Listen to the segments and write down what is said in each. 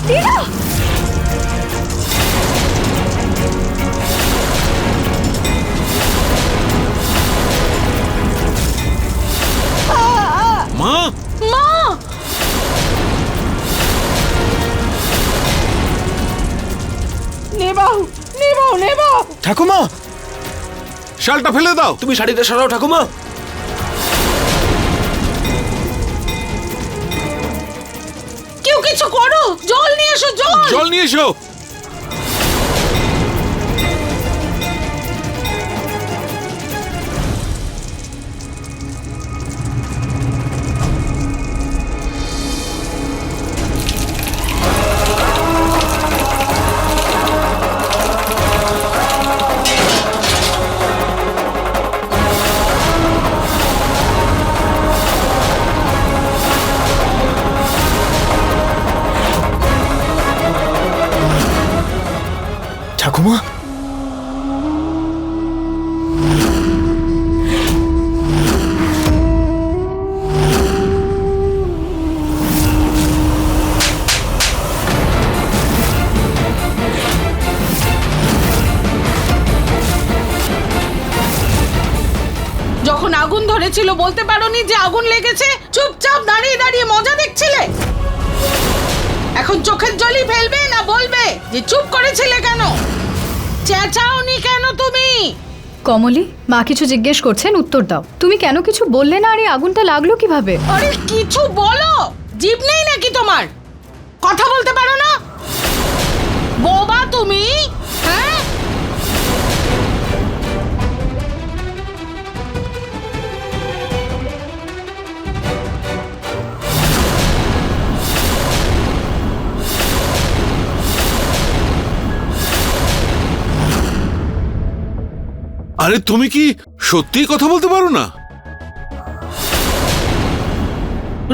দিদা! মা! মা! নেবাও নেবাও নেবাও। ঠাকুমা, শালটা ফেলে দাও। তুমি শাড়িটা সরাও ঠাকুমা। কেউ কিছু করো, জল নিয়ে এসো, জল। জল নিয়ে এসো। ঠাকুমা, যখন আগুন ধরেছিল বলতে পারোনি যে আগুন লেগেছে? চুপচাপ দাঁড়িয়ে দাঁড়িয়ে মজা দেখছিলে। এখন চোখের জলই ফেলবে না বলবে যে চুপ করেছিলে কেন? চেঁচাওনি কেন তুমি? কমলি, মা কিছু জিজ্ঞেস করছেন, উত্তর দাও। তুমি কেন কিছু বললে না? আর এই আগুনটা লাগলো কিভাবে? আরে কিছু বলো, জিভ নেই নাকি তোমার? কথা বলতে পারো না? বোবা তুমি, হ্যাঁ? আরে তুমি কি সত্যিই কথা বলতে পারো না?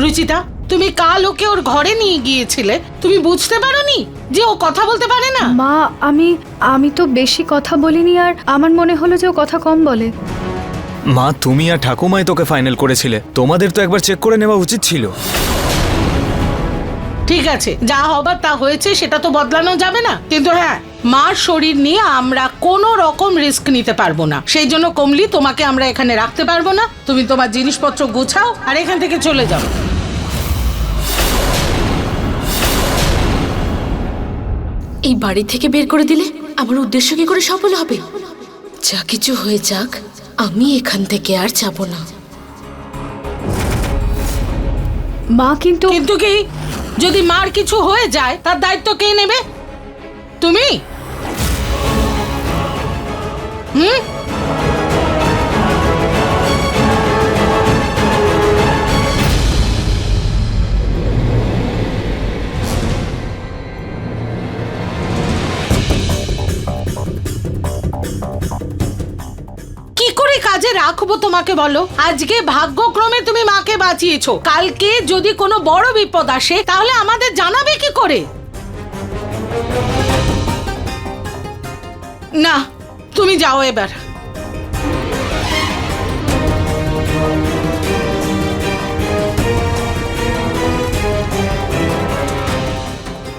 রুচিতা, তুমি কাল ওকে ওর ঘরে নিয়ে গিয়েছিলে, তুমি বুঝতে পারোনি যে ও কথা বলতে পারে না? মা, আমি তো বেশি কথা বলিনি, আর আমার মনে হলো যে ও কথা কম বলে। মা তুমি আর ঠাকুমাই তোকে ফাইনাল করেছিলে, তোমাদের তো একবার চেক করে নেওয়া উচিত ছিল। ঠিক আছে, যা হবার তা হয়েছে, সেটা তো বদলানো যাবে না। কিন্তু হ্যাঁ, মার শরীর নিয়ে আমরা কোনো রকম রিস্ক নিতে পারবো না। সেই জন্য কমলি, তোমাকে আমরা এখানে রাখতে পারবো না। তুমি তোমার জিনিসপত্র গোছাও আর এখান থেকে চলে যাও। এই বাড়ি থেকে বের করে দিলে আমার উদ্দেশ্য কি করে সফল হবে? যা কিছু হয়ে যাক, আমি এখান থেকে আর যাব না। মা কিন্তু কিন্তু কি, যদি মার কিছু হয়ে যায় তার দায়িত্ব কে নেবে? তুমি? কি করে কাজে রাখবো তোমাকে বলো? আজকে ভাগ্যক্রমে তুমি মাকে বাঁচিয়েছো, কালকে যদি কোনো বড় বিপদ আসে তাহলে আমাদের জানাবে কি করে? না, তুমি যাও এবার।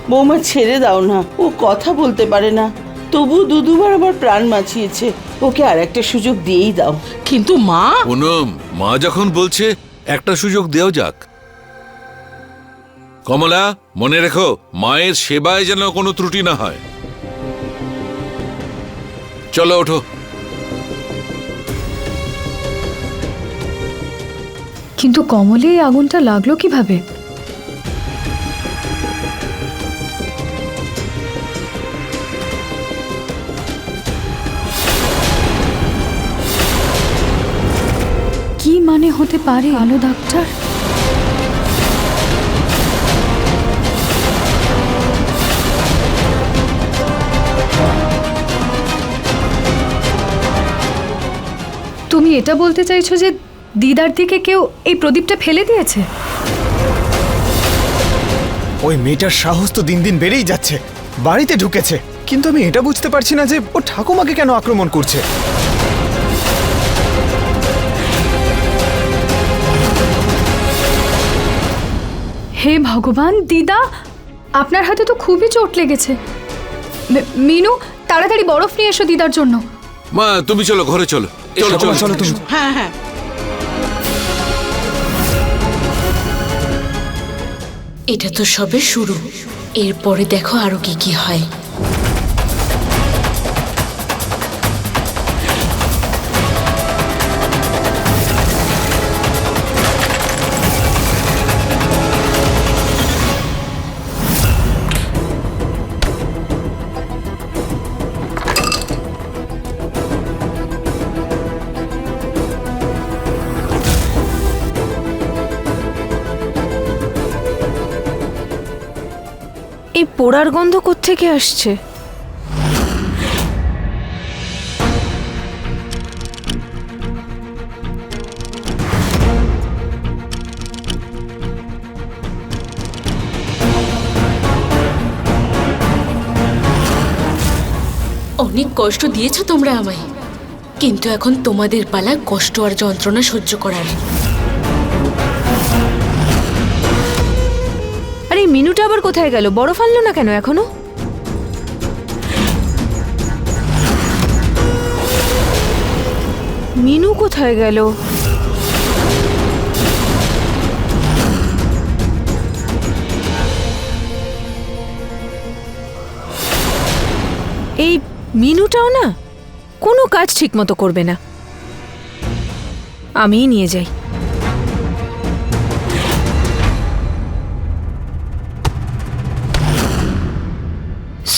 বৌমা ছেড়ে দাও না, ও কথা বলতে পারে না, তবু দুবার আমার প্রাণ বাঁচিয়েছে, ওকে আর একটা সুযোগ দিয়েই দাও। কিন্তু মা, পুনম, মা যখন বলছে একটা সুযোগ দেওয়া যাক। কমলা, মনে রেখো, মায়ের সেবায় যেন কোনো ত্রুটি না হয়। চলো ওঠো। কিন্তু কমলে এই আগুনটা লাগলো কিভাবে? কি মানে হতে পারে আলো ডাক্তার? তুমি এটা বলতে চাইছো যে দিদার দিকে কেউ এই প্রদীপটা ফেলে দিয়েছে? ওই মেয়েটার সাহস তো দিন দিন বেড়েই যাচ্ছে, বাড়িতে ঢুকেছে, কিন্তু আমি এটা বুঝতে পারছি না যে ও ঠাকুমাকে কেন আক্রমণ করছে। হে ভগবান, দিদা আপনার হাতে তো খুবই চোট লেগেছে। মিনু, তাড়াতাড়ি বরফ নিয়ে এসো দিদার জন্য। মা তুমি চলো ঘরে চলো। চলো ঠাকুমা, চলো তুমি। হ্যাঁ হ্যাঁ, এটা তো সবে শুরু, এরপরে দেখো আরো কি কি হয়। এই পোড়ার গন্ধ কোত্থেকে আসছে? অনেক কষ্ট দিয়েছো তোমরা আমায়, কিন্তু এখন তোমাদের পালা কষ্ট আর যন্ত্রণা সহ্য করার। আরে এই মিনুটা আবার কোথায় গেল? বরফ আনলো না কেন এখনো? মিনু কোথায় গেল? এই মিনুটাও না কোনো কাজ ঠিক মতো করবে না, আমিই নিয়ে যাই।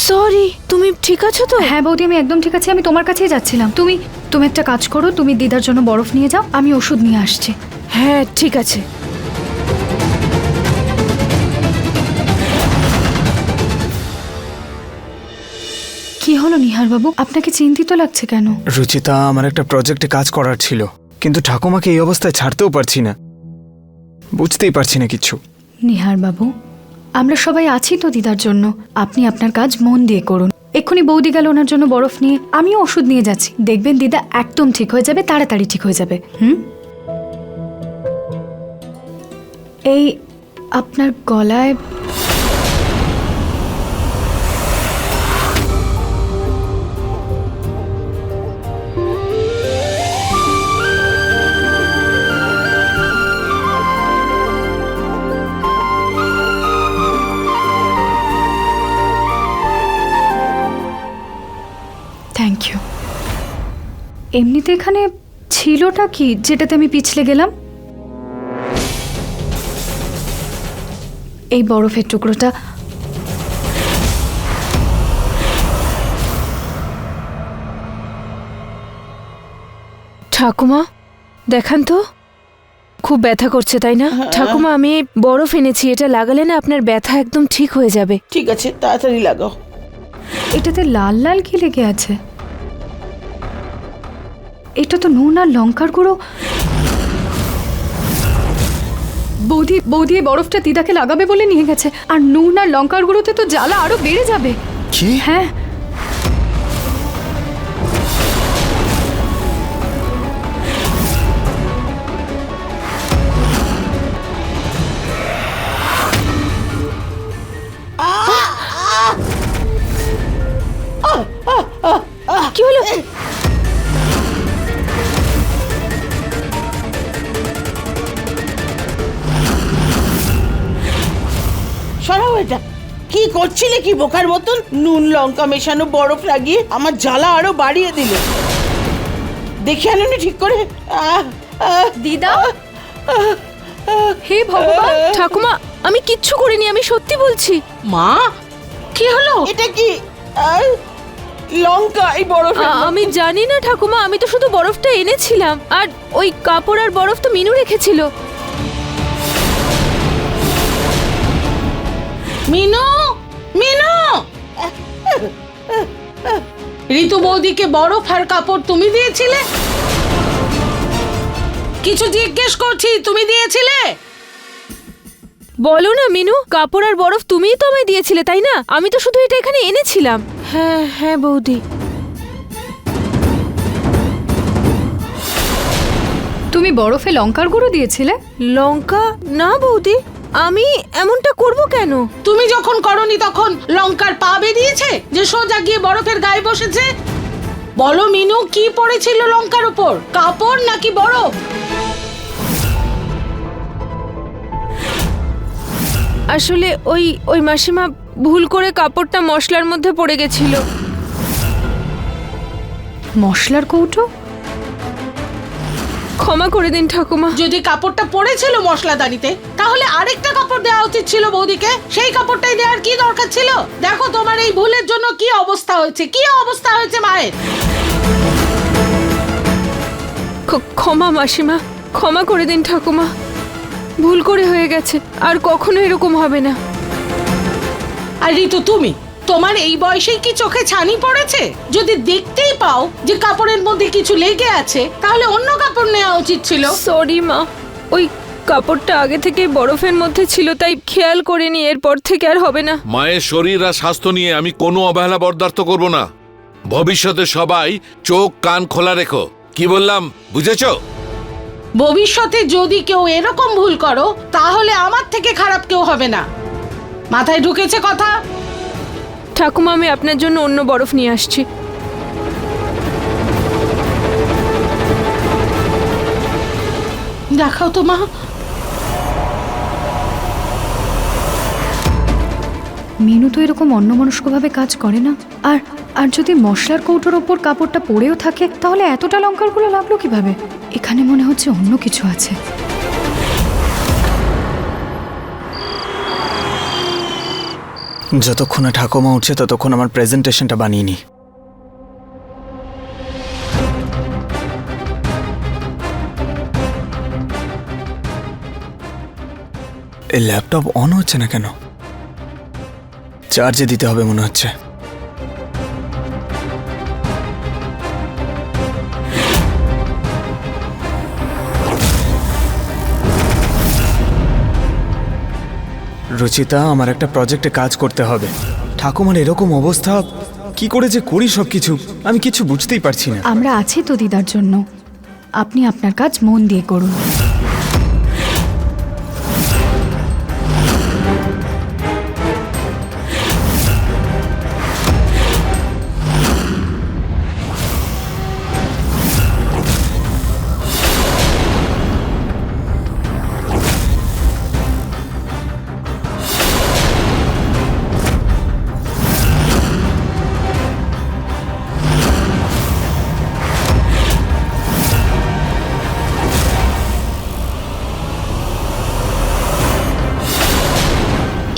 সরি, তুমি ঠিক আছো তো? হ্যাঁ বৌদি, আমি একদম ঠিক আছি। আমি তোমার কাছেই যাচ্ছিলাম। তুমি তুমি একটা কাজ করো, তুমি দিদার জন্য বরফ নিয়ে যাও, আমি ওষুধ নিয়ে আসছি। হ্যাঁ ঠিক আছে। কি হলো নিহার বাবু, আপনাকে চিন্তিত লাগছে কেন? রুচিতা, আমার একটা প্রজেক্টে কাজ করার ছিল, কিন্তু ঠাকুমাকে এই অবস্থায় ছাড়তেও পারছি না, বুঝতেই পারছি না কিছু। নিহার বাবু, আমরা সবাই আছি তো দিদার জন্য। আপনি আপনার কাজ মন দিয়ে করুন। এক্ষুনি বৌদি গেল ওনার জন্য বরফ নিয়ে, আমিও ওষুধ নিয়ে যাচ্ছি। দেখবেন দিদা একদম ঠিক হয়ে যাবে, তাড়াতাড়ি ঠিক হয়ে যাবে। এই আপনার গলায় থ্যাংক ইউ। এমনিতে এখানে ছিলটা কি যেটাতে আমি পিছলে গেলাম? এই বরফের টুকরোটা। ঠাকুমা দেখান তো, খুব ব্যথা করছে তাই না? ঠাকুমা, আমি এই বরফ এনেছি, এটা লাগালে না আপনার ব্যথা একদম ঠিক হয়ে যাবে। ঠিক আছে, তাড়াতাড়ি লাগাও। এটাতে লাল লাল কি লেগে আছে? এটা তো নুন আর লঙ্কার গুঁড়ো। বৌদি বৌদি এই বরফটা দিদাকে লাগাবে বলে নিয়ে গেছে, আর নুন আর লঙ্কার গুঁড়োতে তো জ্বালা আরো বেড়ে যাবে। কি? হ্যাঁ, কি হলো? সরাও এটা। কি করছিলে কি বোকার মতন? নুন লঙ্কা মেশানো বরফ লাগিয়ে আমার জ্বালা আরো বাড়িয়ে দিলে। দেখে আনুনি ঠিক করে। দিদা, হে ভগবান। ঠাকুমা, আমি কিচ্ছু করিনি, আমি সত্যি বলছি। মা কি হলো? এটা কি লঙ্কা এই বরফ? আমি জানি না ঠাকুমা, আমি তো শুধু বরফটা এনেছিলাম, আর ওই কাপড় আর বরফ তো মিনু রেখেছিল। মিনু, মিনু! ঋতু বৌদিকে বরফ আর কাপড় তুমি দিয়েছিলে? কিছু জিজ্ঞেস করছি, তুমি দিয়েছিলে? বলো না মিনু, কাপড় আর বরফ তুমিই তো আমায় দিয়েছিলে তাই না? আমি তো শুধু এটা এখানে এনেছিলাম। হ্যাঁ হ্যাঁ বৌদি। তুমি বরফে লঙ্কার গুঁড়ো দিয়েছিলে? লঙ্কা না বৌদি, আমি এমনটা করব কেন? তুমি যখন করনি তখন লঙ্কার পা বেরিয়েছে যে সোজা গিয়ে বরফের গায়ে বসেছে? বলো মিনু, কি পড়েছিল লঙ্কার উপর, কাপড় নাকি বরফ? আসলে ওই মাসিমা ভুল করে কাপড়টা মশলার মধ্যে পড়ে গেছিল। মশলার কৌটো? ক্ষমা করে দিন ঠাকুমা। যদি কাপড়টা পড়েছিল মশলাদানিতে তাহলে আরেকটা কাপড় দেওয়া উচিত ছিল বৌদিকে। সেই কাপড়টাই দেওয়ার কি দরকার ছিল? দেখো তোমার এই ভুলের জন্য কি অবস্থা হয়েছে, কি অবস্থা হয়েছে মায়ের। ক্ষমা মাসিমা, ক্ষমা করে দিন ঠাকুমা। ভুল করে হয়ে গেছে, আর কখনো এরকম হবে না। আর ঋতু, তুমি তোমার এই বয়সেই কি চোখে ছানি পড়েছে? যদি দেখতেই পাও যে কাপড়ের মধ্যে কিছু লেগে আছে তাহলে অন্য কাপড় নেওয়া উচিত ছিল। সরি মা, ওই কাপড়টা আগে থেকে বরফের মধ্যে ছিল তাই খেয়াল করিনি। এরপর থেকে আর হবে না। মায়ের শরীর আর স্বাস্থ্য নিয়ে আমি কোনো অবহেলা বরদাস্ত করব না। ভবিষ্যতে সবাই চোখ কান খোলা রেখো। কি বললাম বুঝেছো? ভবিষ্যতে যদি কেউ এরকম ভুল করো তাহলে আমার থেকে খারাপ কেউ হবে না। মাথায় ঢুকেছে কথা? ঠাকুমা, আমি আপনার জন্য অন্য বরফ নিয়ে আসছি। দেখাও তো মা। মিনু তো এরকম অন্যমনস্কভাবে কাজ করে না। আর আর যদি মশলার কৌটোর ওপর কাপড়টা পড়েও থাকে তাহলে এতটা লঙ্কারগুলো লাগলো কিভাবে? এখানে মনে হচ্ছে অন্য কিছু আছে। যতক্ষণ না ঠাকুমা উঠছে ততক্ষণ আমার প্রেজেন্টেশনটা বানিয়ে নি। এই ল্যাপটপ অন হচ্ছে না কেন? চার্জে দিতে হবে মনে হচ্ছে। রুচিতা, আমার একটা প্রজেক্টে কাজ করতে হবে। ঠাকুমার এরকম অবস্থা, কি করে যে করি সবকিছু আমি কিছু বুঝতেই পারছি না। আমরা আছি তো দিদার জন্য। আপনি আপনার কাজ মন দিয়ে করুন।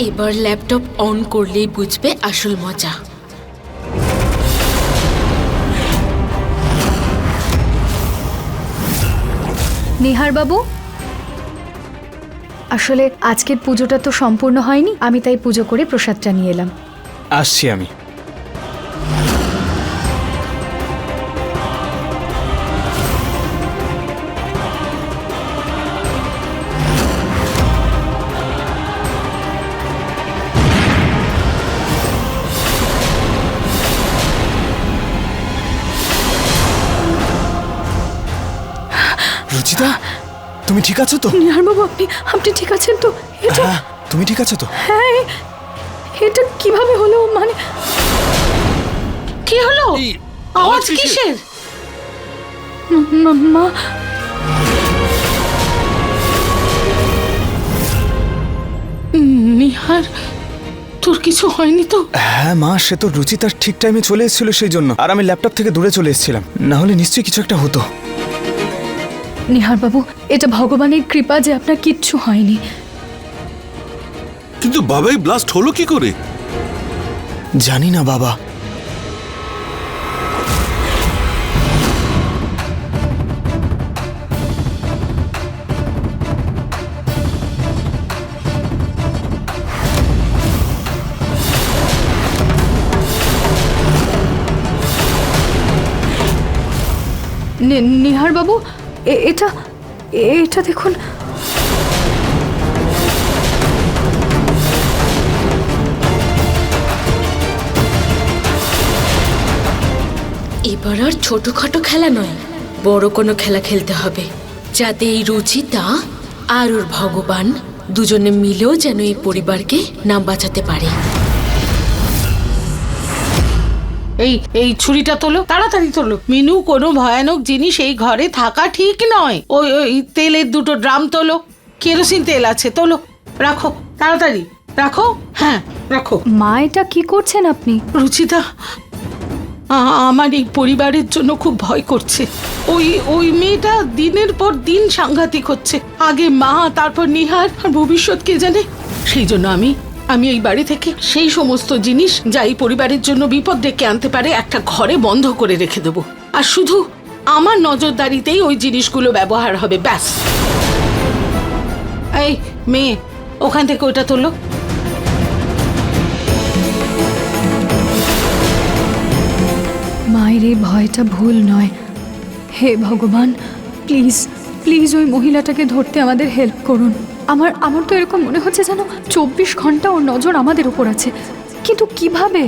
এবার ল্যাপটপ অন করলেই বুঝবে আসল মজা। নিহার বাবু, আসলে আজকের পুজোটা তো সম্পূর্ণ হয়নি, আমি তাই পুজো করে প্রসাদটা নিয়ে এলাম। আসছি আমি। রুচিতা, তুমি ঠিক আছো তো? নিহার বাবু, আপনি ঠিক আছেন তো? এটা হ্যাঁ, তুমি ঠিক আছো তো? হ্যাঁ, এটা কিভাবে হলো? মানে কি হলো? এই আওয়াজ কিসের? মা, নিহার, তোর কিছু হয়নি তো? হ্যাঁ মা, সে তো রুচিতার ঠিক টাইমে চলে এসেছিল সেই জন্য, আর আমি ল্যাপটপ থেকে দূরে চলে এসেছিলাম, না হলে নিশ্চয়ই কিছু একটা হতো। নিহার বাবু, এটা ভগবানের কৃপা যে আপনার কিচ্ছু হয়নি। কিন্তু বাবাই ব্লাস্ট হলো কি করে? জানি না বাবা। নিহার বাবু, এটা এটা দেখুন। এবার আর ছোটখাটো খেলা নয়, বড় কোনো খেলা খেলতে হবে, যাতে এই রুচিতা আর ওর ভগবান দুজনে মিলেও যেন এই পরিবারকে নাম বাঁচাতে পারে। এই ছুরিটা তোলো, তাড়াতাড়ি তোলো। মিনু, কোনো ভয়ানক জিনিস এই ঘরে থাকা ঠিক নয়। ওই তেলের 2টো ড্রাম তোলো, কেরোসিন তেল আছে, তোলো, রাখো তাড়াতাড়ি, রাখো। হ্যাঁ রাখো। মা, এটা কি করছেন আপনি? রুচিতা, আমার এই পরিবারের জন্য খুব ভয় করছে। ওই মেয়েটা দিনের পর দিন সাংঘাতিক হচ্ছে। আগে মা, তারপর নিহার, আর ভবিষ্যৎ কে জানে। সেই জন্য আমি এই বাড়ি থেকে সেই সমস্ত জিনিস যা এই পরিবারের জন্য বিপদ ডেকে আনতে পারে একটা ঘরে বন্ধ করে রেখে দেবো। আর শুধু আমার নজরদারিতেই ওই জিনিসগুলো ব্যবহার হবে, ব্যাস। এই মেয়ে, ওখান থেকে ওটা তোলো। মায়ের এই ভয়টা ভুল নয়। হে ভগবান, প্লিজ প্লিজ ওই মহিলাটাকে ধরতে আমাদের হেল্প করুন। আমার তো এরকম মনে হচ্ছে যেন 24 ঘন্টা ওর নজর আমাদের উপর আছে, কিন্তু কিভাবে?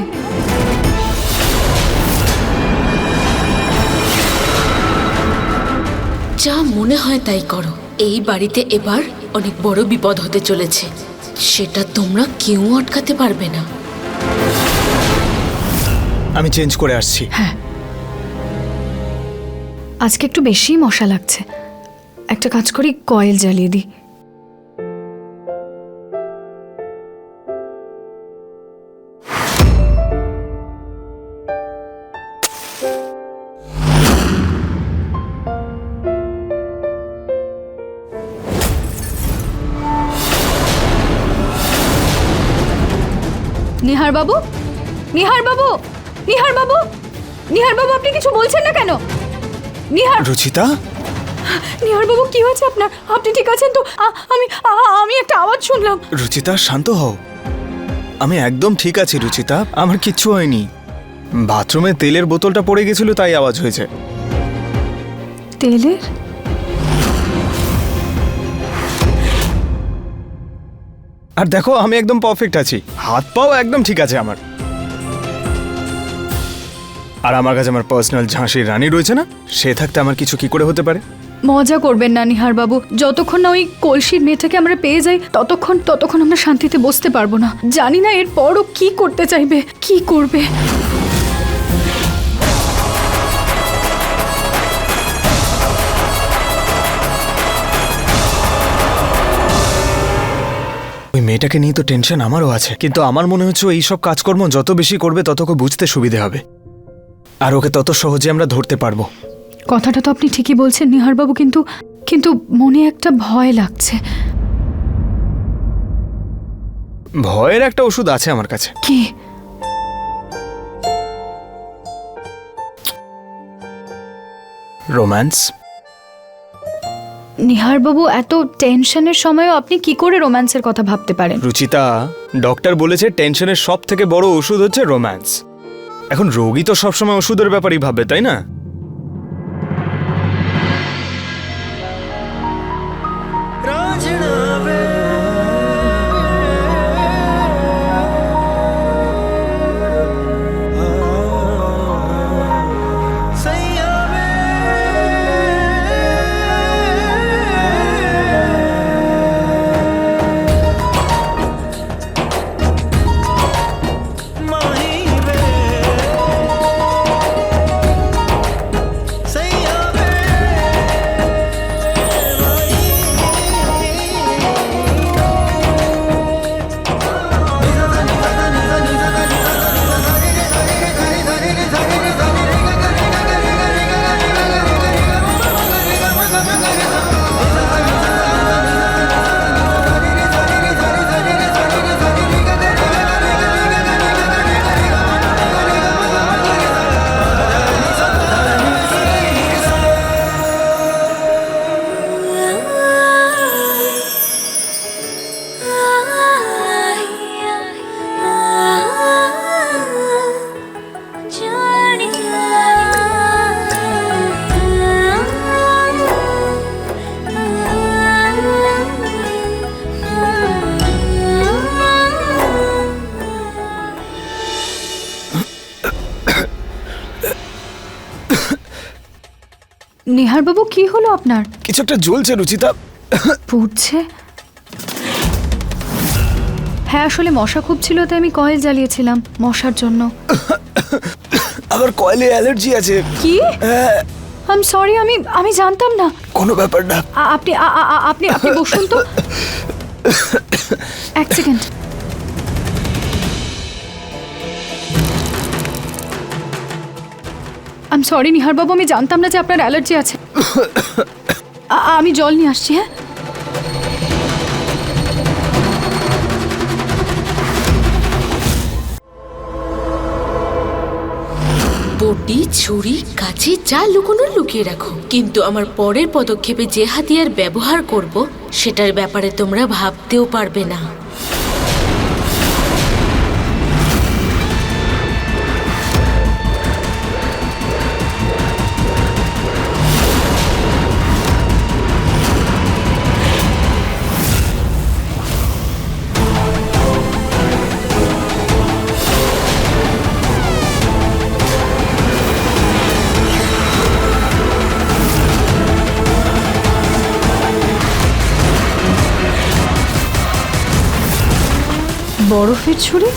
যা মনে হয় তাই করো। এই বাড়িতে এবার অনেক বড় বিপদ হতে চলেছে, সেটা তোমরা কেউ আটকাতে পারবে না। আমি চেঞ্জ করে আসছি। হ্যাঁ, আজকে একটু বেশি মশা লাগছে। একটা কাজ করি, কয়েল জ্বালিয়ে দিই। নিহার বাবু, নিহার বাবু, নিহার বাবু, নিহার বাবু, আপনি কিছু বলছেন না কেন? নিহার, রুচিতা, নিহার বাবু, কি হয়েছে আপনার? আপনি ঠিক আছেন তো? আমি একটা আওয়াজ শুনলাম। রুচিতা শান্ত হও। আমি একদম ঠিক আছি রুচিতা, আমার কিচ্ছু হয়নি। বাথরুমে তেলের বোতলটা পড়ে গেছিল, তাই আওয়াজ হয়েছে। তেলের? আর দেখো, আমি একদম পারফেক্ট আছি, হাত পাও একদম ঠিক আছে আমার। আর আমার কাছে আমার পার্সোনাল ঝাঁসির রানী রয়েছে না, সে থাকতে আমার কিছু কি করে হতে পারে? মজা করবেন না নিহার বাবু। যতক্ষণ না ওই কলসির মেয়েটাকে আমরা পেয়ে যাই, ততক্ষণ আমরা শান্তিতে বসতে পারবো না। জানি না এরপরও কি করতে চাইবে, কি করবে। ওই মেয়েটাকে নিয়ে তো টেনশন আমারও আছে, কিন্তু আমার মনে হচ্ছে এইসব কাজকর্ম যত বেশি করবে তত ওকে বুঝতে সুবিধে হবে, আর ওকে তত সহজে আমরা ধরতে পারবো। কথাটা তো আপনি ঠিকই বলছেন নিহার বাবু, কিন্তু মনে একটা ভয় লাগছে। ভয়ের একটা ওষুধ আছে আমার কাছে। কি? রোম্যান্স। নিহার বাবু, এত টেনশনের সময়ও আপনি কি করে রোম্যান্সের কথা ভাবতে পারেন? রুচিতা, ডক্টর বলেছে টেনশনের সব থেকে বড় ওষুধ হচ্ছে রোম্যান্স। এখন রোগী তো সবসময় ওষুধের ব্যাপারেই ভাবে, তাই না? নিহার বাবু, কি হলো আপনার? কিছু একটা জ্বলছে রুচিতা। পুড়ছে? হ্যাঁ আসলে মশা খুব ছিল তাই আমি কয়েল জ্বালিয়েছিলাম মশার জন্য। আমার কয়েলে অ্যালার্জি আছে। কি? আই এম সরি, আমি জানতাম না। কোনো ব্যাপার না। আপনি আপনি আপনি বসুন তো। এক second. I am sorry Nihar বাবু, আমি জানতাম না যে আপনার অ্যালার্জি আছে। আমি জল নিয়ে আসছি। হ্যাঁ বটি, ছুরি, কাঁচি যা লুকোনোর লুকিয়ে রাখো, কিন্তু আমার পরের পদক্ষেপে যে হাতিয়ার ব্যবহার করব সেটার ব্যাপারে তোমরা ভাবতেও পারবে না। বরফের ছুরি?